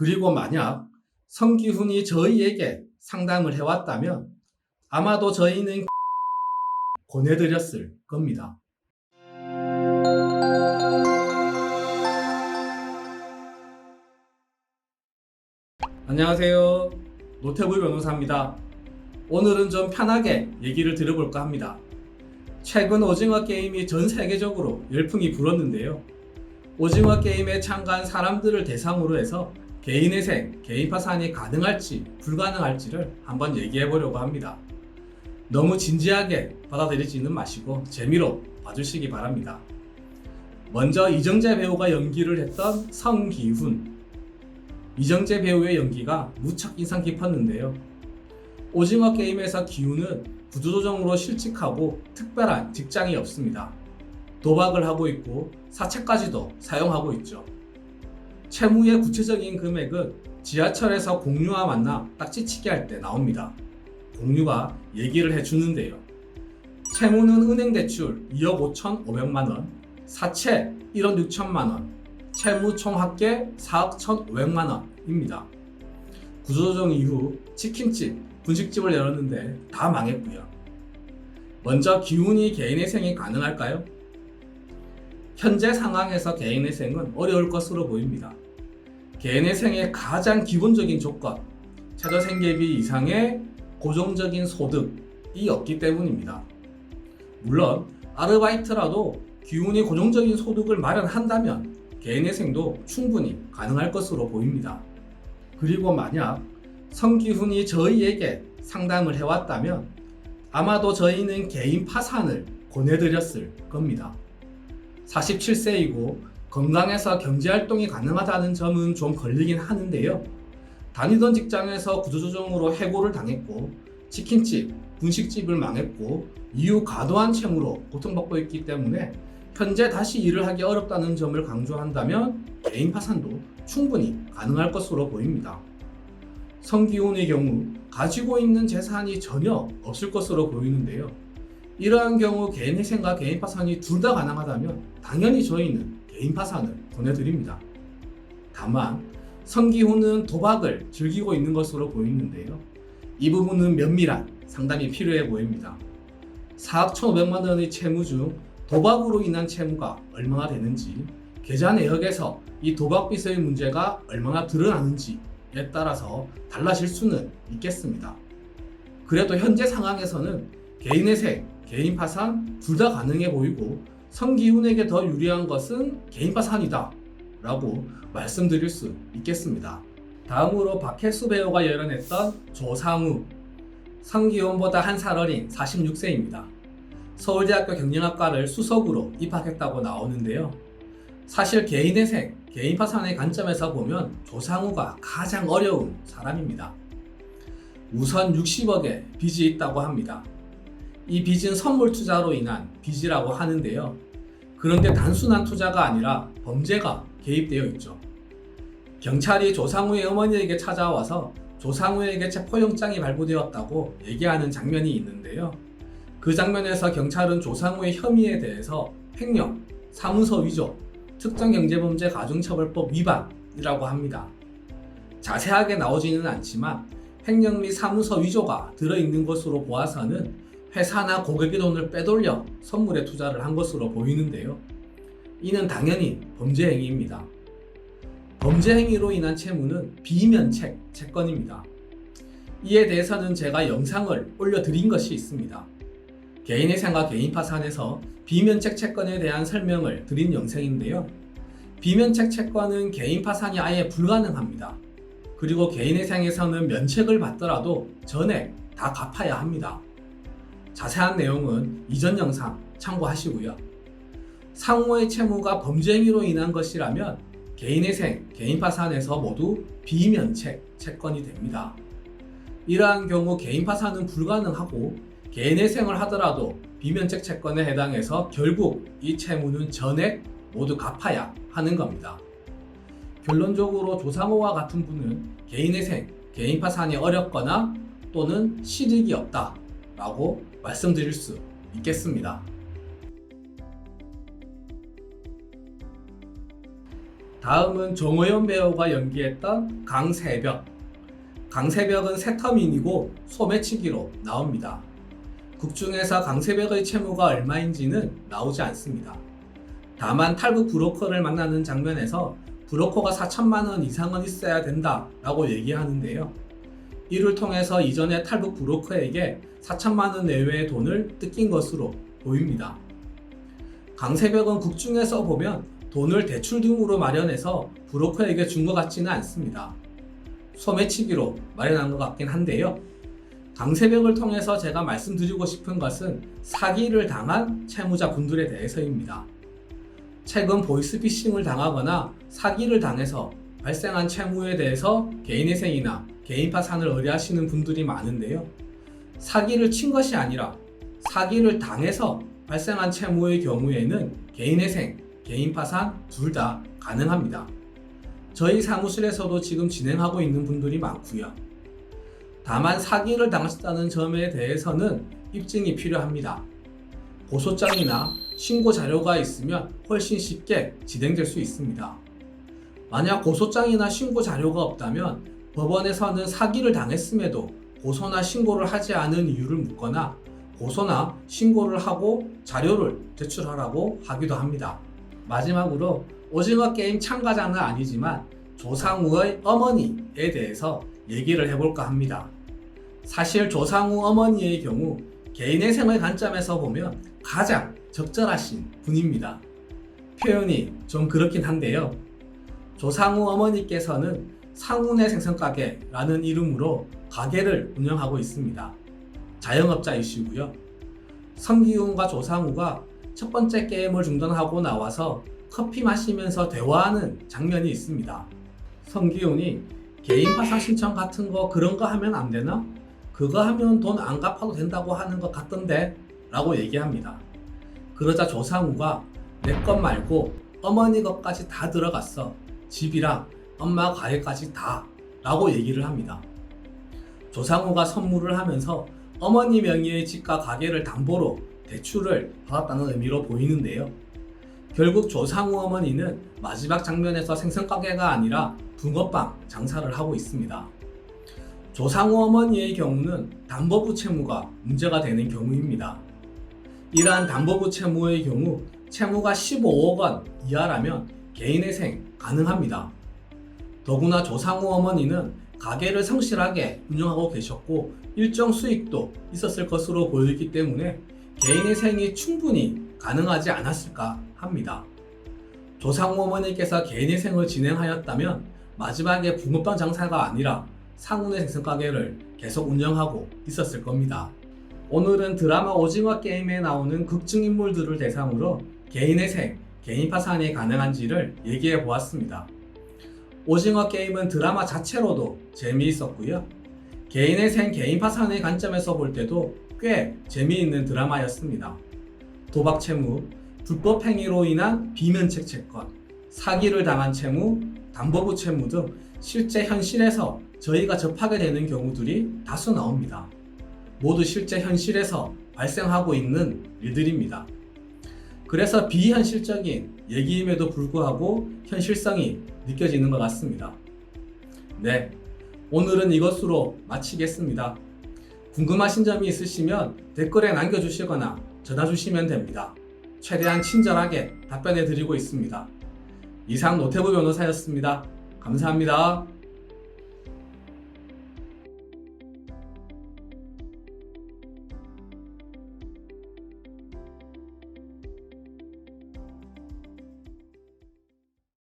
그리고 만약 성기훈이 저희에게 상담을 해왔다면 아마도 저희는 권해드렸을 겁니다. 안녕하세요. 노태부 변호사입니다. 오늘은 좀 편하게 얘기를 들어볼까 합니다. 최근 오징어 게임이 전 세계적으로 열풍이 불었는데요. 오징어 게임에 참가한 사람들을 대상으로 해서 개인회생, 개인 파산이 가능할지 불가능할지를 한번 얘기해 보려고 합니다. 너무 진지하게 받아들이지는 마시고 재미로 봐주시기 바랍니다. 먼저 이정재 배우가 연기를 했던 성기훈. 이정재 배우의 연기가 무척 인상 깊었는데요. 오징어 게임에서 기훈은 구조조정으로 실직하고 특별한 직장이 없습니다. 도박을 하고 있고 사채까지도 사용하고 있죠. 채무의 구체적인 금액은 지하철에서 공유와 만나 딱지치기 할 때 나옵니다. 공유가 얘기를 해주는데요. 채무는 은행 대출 2억 5,500만원, 사채 1억 6천만원, 채무 총 합계 4억 1,500만원입니다. 구조조정 이후 치킨집, 분식집을 열었는데 다 망했고요. 먼저 기훈이 개인회생이 가능할까요? 현재 상황에서 개인회생은 어려울 것으로 보입니다. 개인회생의 가장 기본적인 조건, 최저생계비 이상의 고정적인 소득이 없기 때문입니다. 물론 아르바이트라도 기훈이 고정적인 소득을 마련한다면 개인회생도 충분히 가능할 것으로 보입니다. 그리고 만약 성기훈이 저희에게 상담을 해왔다면 아마도 저희는 개인 파산을 권해드렸을 겁니다. 47세이고 건강해서 경제활동이 가능하다는 점은 좀 걸리긴 하는데요. 다니던 직장에서 구조조정으로 해고를 당했고 치킨집, 분식집을 망했고 이후 과도한 채무로 고통받고 있기 때문에 현재 다시 일을 하기 어렵다는 점을 강조한다면 개인 파산도 충분히 가능할 것으로 보입니다. 성기훈의 경우 가지고 있는 재산이 전혀 없을 것으로 보이는데요. 이러한 경우 개인회생과 개인 파산이 둘 다 가능하다면 당연히 저희는 개인 파산을 권해드립니다. 다만 성기훈은 도박을 즐기고 있는 것으로 보이는데요. 이 부분은 면밀한 상담이 필요해 보입니다. 4억 1,500만 원의 채무 중 도박으로 인한 채무가 얼마나 되는지, 계좌 내역에서 이 도박빚의 문제가 얼마나 드러나는지에 따라서 달라질 수는 있겠습니다. 그래도 현재 상황에서는 개인회생, 개인 파산 둘 다 가능해 보이고 성기훈에게 더 유리한 것은 개인 파산이다 라고 말씀드릴 수 있겠습니다. 다음으로 박혜수 배우가 열어냈던 조상우. 성기훈보다 한 살 어린 46세입니다. 서울대학교 경영학과를 수석으로 입학했다고 나오는데요. 사실 개인회생, 개인 파산의 관점에서 보면 조상우가 가장 어려운 사람입니다. 우선 60억의 빚이 있다고 합니다. 이 빚은 선물 투자로 인한 빚이라고 하는데요. 그런데 단순한 투자가 아니라 범죄가 개입되어 있죠. 경찰이 조상우의 어머니에게 찾아와서 조상우에게 체포영장이 발부되었다고 얘기하는 장면이 있는데요. 그 장면에서 경찰은 조상우의 혐의에 대해서 횡령, 사무소 위조, 특정경제범죄 가중처벌법 위반이라고 합니다. 자세하게 나오지는 않지만 횡령 및 사무소 위조가 들어있는 것으로 보아서는 회사나 고객의 돈을 빼돌려 선물에 투자를 한 것으로 보이는데요. 이는 당연히 범죄 행위입니다. 범죄 행위로 인한 채무는 비면책 채권입니다. 이에 대해서는 제가 영상을 올려드린 것이 있습니다. 개인회생과 개인 파산에서 비면책 채권에 대한 설명을 드린 영상인데요. 비면책 채권은 개인 파산이 아예 불가능합니다. 그리고 개인회생에서는 면책을 받더라도 전액 다 갚아야 합니다. 자세한 내용은 이전 영상 참고하시고요. 상호의 채무가 범죄 행위로 인한 것이라면 개인회생, 개인 파산에서 모두 비면책 채권이 됩니다. 이러한 경우 개인 파산은 불가능하고 개인회생을 하더라도 비면책 채권에 해당해서 결국 이 채무는 전액 모두 갚아야 하는 겁니다. 결론적으로 조상우와 같은 분은 개인회생, 개인 파산이 어렵거나 또는 실익이 없다 라고 말씀드릴 수 있겠습니다. 다음은 정호연 배우가 연기했던 강새벽. 강새벽은 새터민이고 소매치기로 나옵니다. 극 중에서 강새벽의 채무가 얼마인지는 나오지 않습니다. 다만 탈북 브로커를 만나는 장면에서 브로커가 4천만 원 이상은 있어야 된다 라고 얘기하는데요. 이를 통해서 이전에 탈북 브로커에게 4천만 원 내외의 돈을 뜯긴 것으로 보입니다. 강새벽은 극 중에서 보면 돈을 대출 등으로 마련해서 브로커에게 준 것 같지는 않습니다. 소매치기로 마련한 것 같긴 한데요. 강새벽을 통해서 제가 말씀드리고 싶은 것은 사기를 당한 채무자분들에 대해서입니다. 최근 보이스피싱을 당하거나 사기를 당해서 발생한 채무에 대해서 개인회생이나 개인 파산을 의뢰하시는 분들이 많은데요. 사기를 친 것이 아니라 사기를 당해서 발생한 채무의 경우에는 개인회생, 개인 파산 둘 다 가능합니다. 저희 사무실에서도 지금 진행하고 있는 분들이 많고요. 다만 사기를 당하셨다는 점에 대해서는 입증이 필요합니다. 고소장이나 신고 자료가 있으면 훨씬 쉽게 진행될 수 있습니다. 만약 고소장이나 신고 자료가 없다면 법원에서는 사기를 당했음에도 고소나 신고를 하지 않은 이유를 묻거나 고소나 신고를 하고 자료를 제출하라고 하기도 합니다. 마지막으로 오징어 게임 참가자는 아니지만 조상우의 어머니에 대해서 얘기를 해볼까 합니다. 사실 조상우 어머니의 경우 개인회생의 관점에서 보면 가장 적절하신 분입니다. 표현이 좀 그렇긴 한데요. 조상우 어머니께서는 상운의 생선가게라는 이름으로 가게를 운영하고 있습니다. 자영업자이시고요. 성기훈과 조상우가 첫 번째 게임을 중단하고 나와서 커피 마시면서 대화하는 장면이 있습니다. 성기훈이 개인 파산 신청 같은 거 그런 거 하면 안 되나? 그거 하면 돈 안 갚아도 된다고 하는 것 같던데? 라고 얘기합니다. 그러자 조상우가 내 것 말고 어머니 것까지 다 들어갔어. 집이랑 엄마 가게까지 다 라고 얘기를 합니다. 조상우가 선물을 하면서 어머니 명의의 집과 가게를 담보로 대출을 받았다는 의미로 보이는데요. 결국 조상우 어머니는 마지막 장면에서 생선가게가 아니라 붕어빵 장사를 하고 있습니다. 조상우 어머니의 경우는 담보부 채무가 문제가 되는 경우입니다. 이러한 담보부 채무의 경우 채무가 15억 원 이하라면 개인회생 가능합니다. 더구나 조상우 어머니는 가게를 성실하게 운영하고 계셨고 일정 수익도 있었을 것으로 보이기 때문에 개인회생이 충분히 가능하지 않았을까 합니다. 조상우 어머니께서 개인회생을 진행하였다면 마지막에 붕어빵 장사가 아니라 상운의 생선가게를 계속 운영하고 있었을 겁니다. 오늘은 드라마 오징어 게임에 나오는 극중 인물들을 대상으로 개인회생, 개인 파산이 가능한지를 얘기해 보았습니다. 오징어 게임은 드라마 자체로도 재미있었고요. 개인회생, 개인 파산의 관점에서 볼 때도 꽤 재미있는 드라마였습니다. 도박 채무, 불법 행위로 인한 비면책 채권, 사기를 당한 채무, 담보부 채무 등 실제 현실에서 저희가 접하게 되는 경우들이 다수 나옵니다. 모두 실제 현실에서 발생하고 있는 일들입니다. 그래서 비현실적인 얘기임에도 불구하고 현실성이 느껴지는 것 같습니다. 네, 오늘은 이것으로 마치겠습니다. 궁금하신 점이 있으시면 댓글에 남겨주시거나 전화 주시면 됩니다. 최대한 친절하게 답변해 드리고 있습니다. 이상 노태부 변호사였습니다. 감사합니다.